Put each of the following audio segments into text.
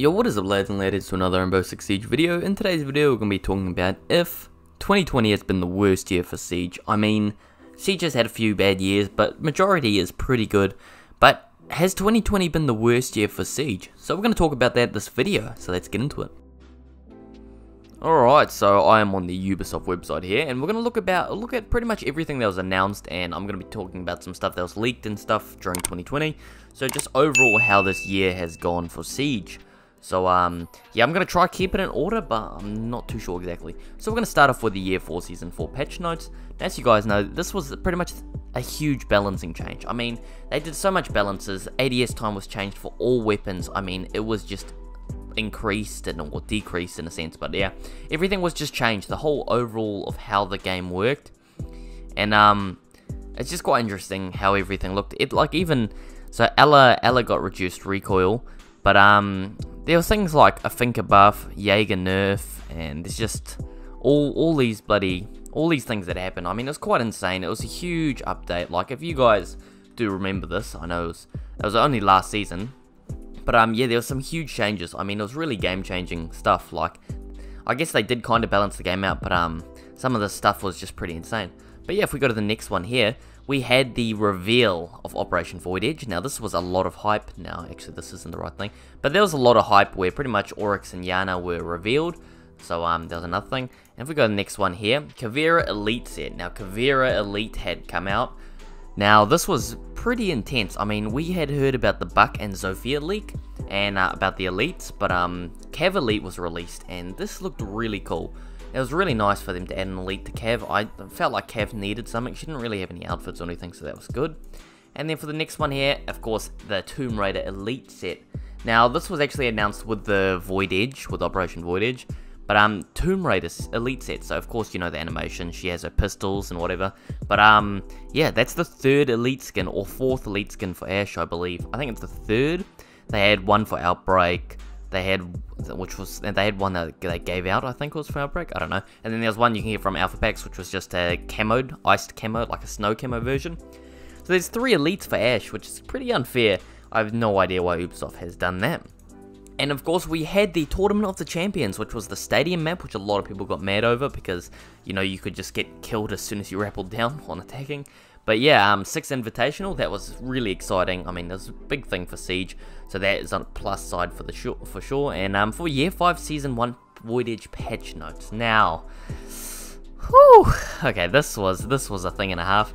Yo, what is up lads and ladies, to another Rainbow Six Siege video. In today's video we're going to be talking about if 2020 has been the worst year for Siege. I mean, Siege has had a few bad years, but majority is pretty good. But has 2020 been the worst year for Siege? So we're going to talk about that in this video, so let's get into it. Alright, so I am on the Ubisoft website here, and we're going to look at pretty much everything that was announced, and I'm going to be talking about some stuff that was leaked and stuff during 2020. So just overall how this year has gone for Siege. So, yeah, I'm going to try keep it in order, but I'm not too sure exactly. So we're going to start off with the Year 4 Season 4 patch notes. As you guys know, this was pretty much a huge balancing change. I mean, they did so much balances. ADS time was changed for all weapons. I mean, it was just increased or decreased in a sense, but yeah, everything was just changed. The whole overall of how the game worked. And, it's just quite interesting how everything looked. So Ella got reduced recoil, but, there was things like a Finker buff, Jaeger nerf, and there's just all these things that happened. I mean, it was quite insane. It was a huge update. Like, if you guys do remember this, I know it was only last season, but yeah, there was some huge changes. I mean, it was really game-changing stuff. Like, I guess they did kind of balance the game out, but some of the stuff was just pretty insane. But yeah, if we go to the next one here, we had the reveal of Operation Void Edge. Now, this was a lot of hype. Now, actually, this isn't the right thing. But there was a lot of hype where pretty much Oryx and Yana were revealed. So, there was another thing. And if we go to the next one here, Caveira Elite set. Now, Caveira Elite had come out. Now, this was pretty intense. I mean, we had heard about the Buck and Zofia leak and about the Elites. But, Cav Elite was released. And this looked really cool. It was really nice for them to add an Elite to Cav. I felt like Cav needed something. She didn't really have any outfits or anything, so that was good. And then for the next one here, of course, the Tomb Raider Elite set. Now, this was actually announced with the Void Edge, with Operation Void Edge. But, Tomb Raider's Elite set, so of course, you know the animation. She has her pistols and whatever. But, yeah, that's the third Elite skin, or fourth Elite skin for Ashe, I believe. I think it's the third. They had one for Outbreak. They had one that they gave out, I think it was for Outbreak, I don't know. And then there's one you can get from Alpha Packs, which was just a camoed, iced camo, like a snow camo version. So there's 3 elites for Ashe, which is pretty unfair. I have no idea why Ubisoft has done that. And of course we had the Tournament of the Champions, which was the stadium map, which a lot of people got mad over because, you know, you could just get killed as soon as you rappelled down on attacking. But yeah, 6 Invitational, that was really exciting. I mean, that was a big thing for Siege, so that is on the plus side for sure. And for Year 5 Season 1 Void Edge patch notes. Now, whew, okay, this was a thing and a half.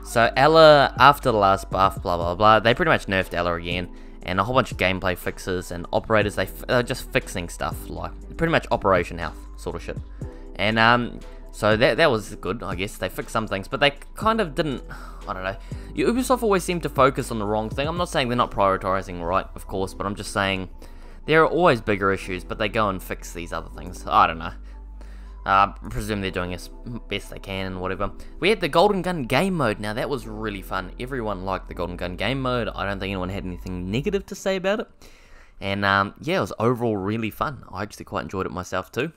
So Ella, after the last buff, blah blah blah, they pretty much nerfed Ella again, and a whole bunch of gameplay fixes and operators. They're just fixing stuff like pretty much Operation Health sort of shit. And so that was good, I guess. They fixed some things, but they kind of didn't, I don't know. Ubisoft always seem to focus on the wrong thing. I'm not saying they're not prioritizing right, of course, but I'm just saying there are always bigger issues, but they go and fix these other things. I don't know. I presume they're doing as best they can and whatever. We had the Golden Gun game mode. Now, that was really fun. Everyone liked the Golden Gun game mode. I don't think anyone had anything negative to say about it. And, yeah, it was overall really fun. I actually quite enjoyed it myself, too.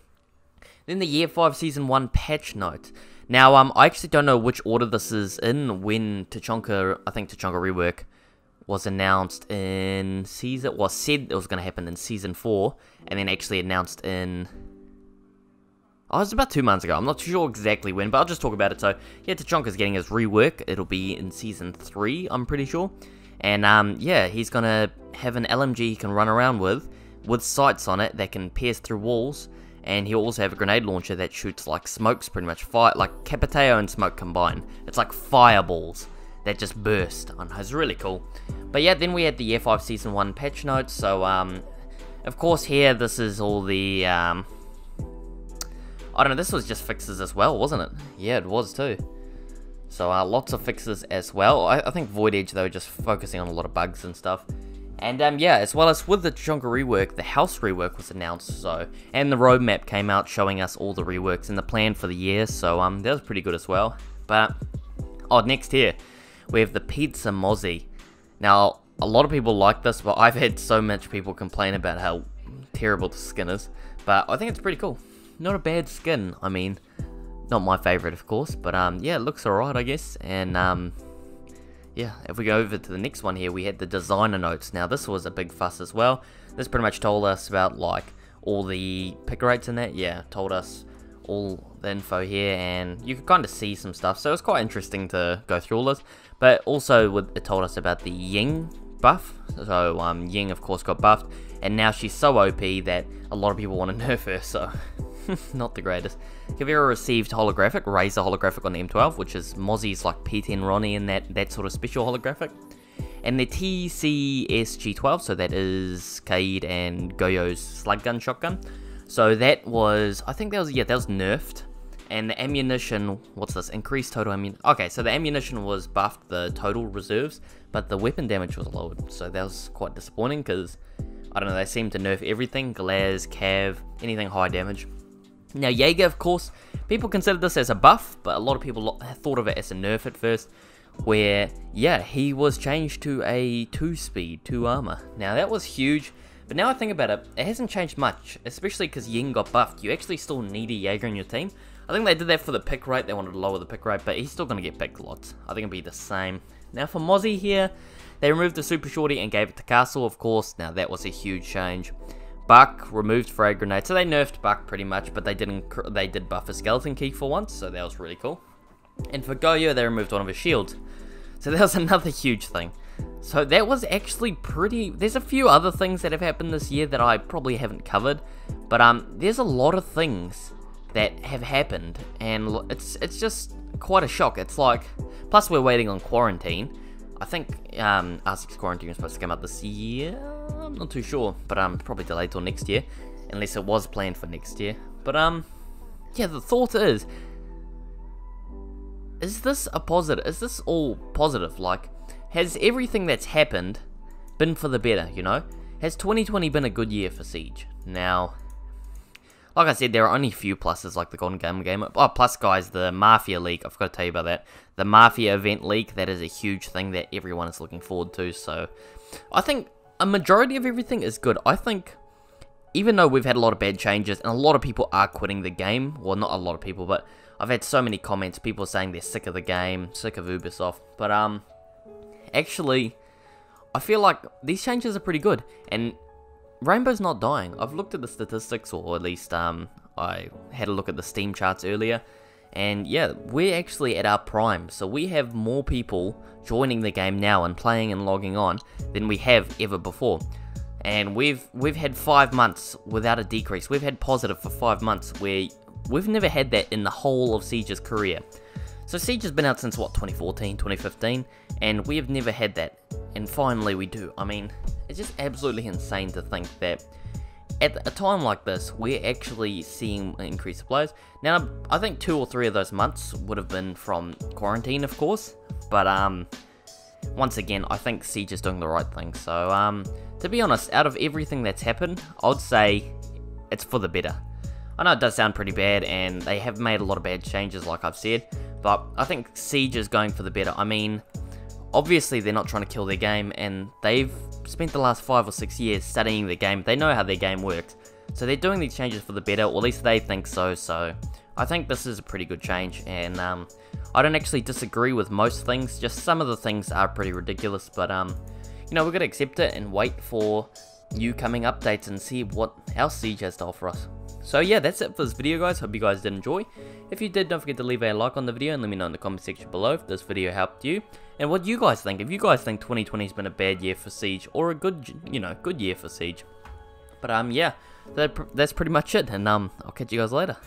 Then the Year 5 Season 1 patch note. Now, I actually don't know which order this is in when Tachanka, I think Tachanka Rework was announced in Season, well, said it was going to happen in Season 4, and then actually announced in, oh, it was about 2 months ago. I'm not too sure exactly when, but I'll just talk about it. So, yeah, Tachanka's getting his rework. It'll be in Season 3, I'm pretty sure. And, yeah, he's going to have an LMG he can run around with sights on it that can pierce through walls. And he'll also have a grenade launcher that shoots like smokes, pretty much fire, like Capiteo and smoke combined. It's like fireballs that just burst. I know, it's really cool. But yeah, then we had the Year 5 Season 1 patch notes. So, of course here, this is all the, I don't know, this was just fixes as well, wasn't it? Yeah, it was too. So, lots of fixes as well. I think Void Edge, though, just focusing on a lot of bugs and stuff. And yeah, as well as with the Tachanka rework, the house rework was announced, so, and the roadmap came out showing us all the reworks and the plan for the year, so that was pretty good as well. But, oh, next here, we have the Pizza Mozzie. Now, a lot of people like this, but I've had so much people complain about how terrible the skin is, but I think it's pretty cool. Not a bad skin, I mean, not my favourite, of course, but yeah, it looks alright, I guess, and yeah, if we go over to the next one here, we had the designer notes. Now this was a big fuss as well. This pretty much told us about like all the pick rates in that. Yeah, told us all the info here, and you could kind of see some stuff, so it was quite interesting to go through all this. But also it told us about the Ying buff. So Ying of course got buffed, and now she's so OP that a lot of people want to nerf her, so not the greatest. Geforce received holographic, Razor holographic on the M12, which is Mozzie's like P10 Ronnie and that sort of special holographic. And the TCS G12, so that is Kaid and Goyo's slug gun shotgun. So that was, I think that was nerfed. And the ammunition, what's this? Increased total ammunition. Okay, so the ammunition was buffed, the total reserves, but the weapon damage was lowered. So that was quite disappointing because, I don't know, they seem to nerf everything. Glares, Cav, anything high damage. Now Jaeger, of course, people consider this as a buff, but a lot of people thought of it as a nerf at first. Where, yeah, he was changed to a 2-speed, 2 armor. Now that was huge. But now I think about it, it hasn't changed much, especially because Ying got buffed. You actually still need a Jaeger in your team. I think they did that for the pick rate, they wanted to lower the pick rate, but he's still going to get picked lots. I think it'll be the same. Now for Mozzie here, they removed the Super Shorty and gave it to Castle, of course. Now that was a huge change. Buck removed Frag Grenade, so they nerfed Buck pretty much, but they did buff a Skeleton Key for once, so that was really cool. And for Goyo, they removed one of his shields. So that was another huge thing. So that was actually pretty... There's a few other things that have happened this year that I probably haven't covered. But there's a lot of things that have happened. And it's just quite a shock. It's like... Plus we're waiting on Quarantine. I think R6 Quarantine was supposed to come out this year. I'm not too sure. But probably delayed till next year. Unless it was planned for next year. But yeah, the thought is this a positive? Is this all positive? Like, has everything that's happened been for the better, you know? Has 2020 been a good year for Siege? Now, like I said, there are only a few pluses, like the Golden Game. Oh, plus, guys, the Mafia League. I've got to tell you about that. The Mafia event league, that is a huge thing that everyone is looking forward to. So, I think a majority of everything is good. I think, even though we've had a lot of bad changes, and a lot of people are quitting the game, well, not a lot of people, but I've had so many comments, people saying they're sick of the game, sick of Ubisoft, but actually, I feel like these changes are pretty good, and Rainbow's not dying. I've looked at the statistics, or at least I had a look at the Steam charts earlier, and yeah, we're actually at our prime, so we have more people joining the game now and playing and logging on than we have ever before. And we've had 5 months without a decrease. We've had positive for 5 months, where we've never had that in the whole of Siege's career. So Siege has been out since, what, 2014, 2015, and we have never had that, and finally we do. I mean, it's just absolutely insane to think that at a time like this, we're actually seeing increased supplies. Now, I think 2 or 3 of those months would have been from Quarantine, of course, but once again, I think Siege is doing the right thing. So, to be honest, out of everything that's happened, I'd say it's for the better. I know it does sound pretty bad, and they have made a lot of bad changes, like I've said, but I think Siege is going for the better. I mean, obviously they're not trying to kill their game, and they've spent the last 5 or 6 years studying the game. They know how their game works, so they're doing these changes for the better, or at least they think so. So I think this is a pretty good change, and I don't actually disagree with most things, just some of the things are pretty ridiculous, but you know, we're going to accept it and wait for new coming updates and see what else Siege has to offer us. So yeah, that's it for this video, guys. Hope you guys did enjoy. If you did, don't forget to leave a like on the video and let me know in the comment section below if this video helped you and what you guys think. If you guys think 2020 has been a bad year for Siege or a good, you know, good year for Siege. But yeah, that's pretty much it, and I'll catch you guys later.